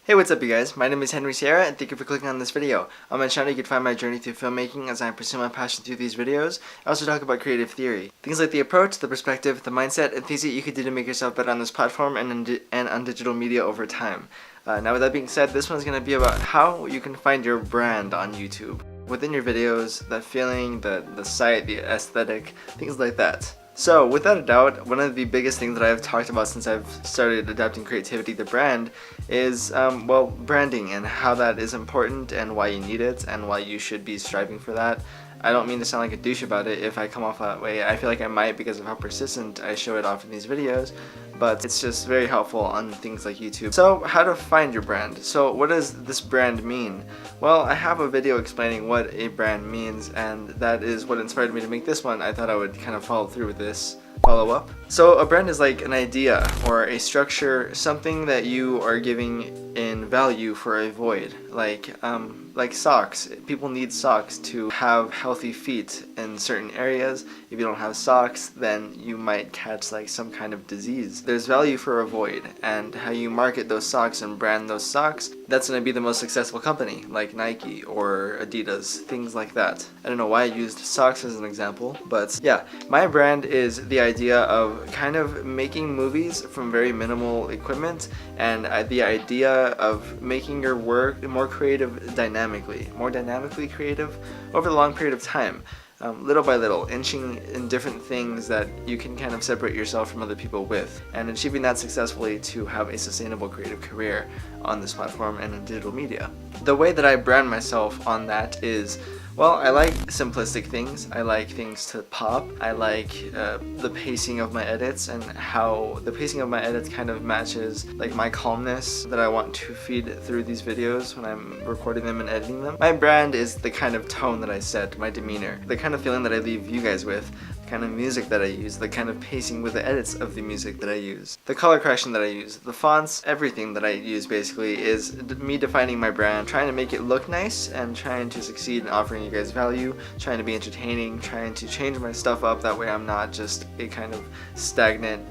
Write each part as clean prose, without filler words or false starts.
Hey, what's up you guys? My name is Henry Sierra and thank you for clicking on this video. On my channel you can find my journey through filmmaking as I pursue my passion through these videos. I also talk about creative theory. Things like the approach, the perspective, the mindset, and things that you could do to make yourself better on this platform and on digital media over time. Now with that being said, this one's going to be about how you can find your brand on YouTube. Within your videos, that feeling, the site, the aesthetic, things like that. So, without a doubt, one of the biggest things that I've talked about since I've started adapting creativity to brand is, branding and how that is important and why you need it and why you should be striving for that. I don't mean to sound like a douche about it if I come off that way. I feel like I might because of how persistent I show it off in these videos, but it's just very helpful on things like YouTube. So, how to find your brand. So, what does this brand mean? Well, I have a video explaining what a brand means, and that is what inspired me to make this one. I thought I would kind of follow through with this follow-up. So, a brand is like an idea or a structure, something that you are giving in value for a void. Like socks. People need socks to have healthy feet in certain areas. If you don't have socks, then you might catch like some kind of disease. There's value for a void, and how you market those socks and brand those socks, that's going to be the most successful company, like Nike or Adidas, things like that. I don't know why I used socks as an example, but yeah, my brand is the idea of kind of making movies from very minimal equipment, and the idea of making your work more more dynamically creative over the long period of time. Little by little, inching in different things that you can kind of separate yourself from other people with, and achieving that successfully to have a sustainable creative career on this platform and in digital media. The way that I brand myself on that is, well, I like simplistic things. I like things to pop. I like the pacing of my edits and how the pacing of my edits kind of matches like my calmness that I want to feed through these videos when I'm recording them and editing them. My brand is the kind of tone that I set, my demeanor, the kind of feeling that I leave you guys with, the kind of music that I use, the kind of pacing with the edits of the music that I use, the color correction that I use, the fonts, everything that I use basically is me defining my brand, trying to make it look nice and trying to succeed in offering you guys value, trying to be entertaining, trying to change my stuff up, that way I'm not just a kind of stagnant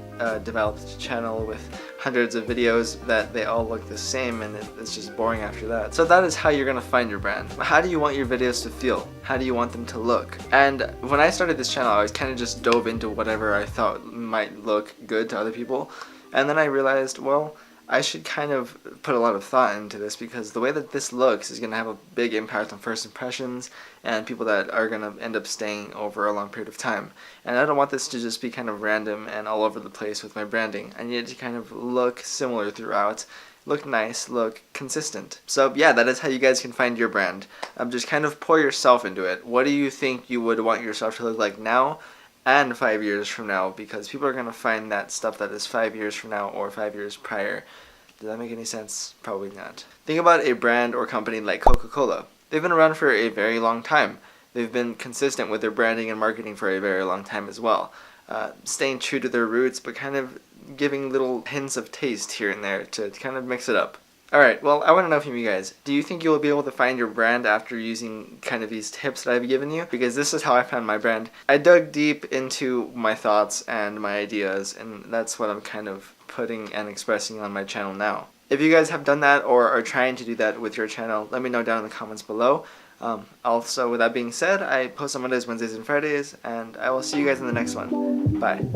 developed channel with hundreds of videos that they all look the same and it's just boring after that. So that is how you're gonna find your brand. How do you want your videos to feel? How do you want them to look? And when I started this channel, I was kind of just dove into whatever I thought might look good to other people, and then I realized, well, I should kind of put a lot of thought into this because the way that this looks is going to have a big impact on first impressions and people that are going to end up staying over a long period of time. And I don't want this to just be kind of random and all over the place with my branding. I need it to kind of look similar throughout, look nice, look consistent. So yeah, that is how you guys can find your brand. Just kind of pour yourself into it. What do you think you would want yourself to look like now and 5 years from now, because people are going to find that stuff that is 5 years from now or 5 years prior. Does that make any sense? Probably not. Think about a brand or company like Coca-Cola. They've been around for a very long time. They've been consistent with their branding and marketing for a very long time as well. Staying true to their roots, but kind of giving little hints of taste here and there to kind of mix it up. Alright, well, I want to know from you guys, do you think you will be able to find your brand after using kind of these tips that I've given you? Because this is how I found my brand. I dug deep into my thoughts and my ideas, and that's what I'm kind of putting and expressing on my channel now. If you guys have done that or are trying to do that with your channel, let me know down in the comments below. Also, with that being said, I post on Mondays, Wednesdays, and Fridays, and I will see you guys in the next one. Bye.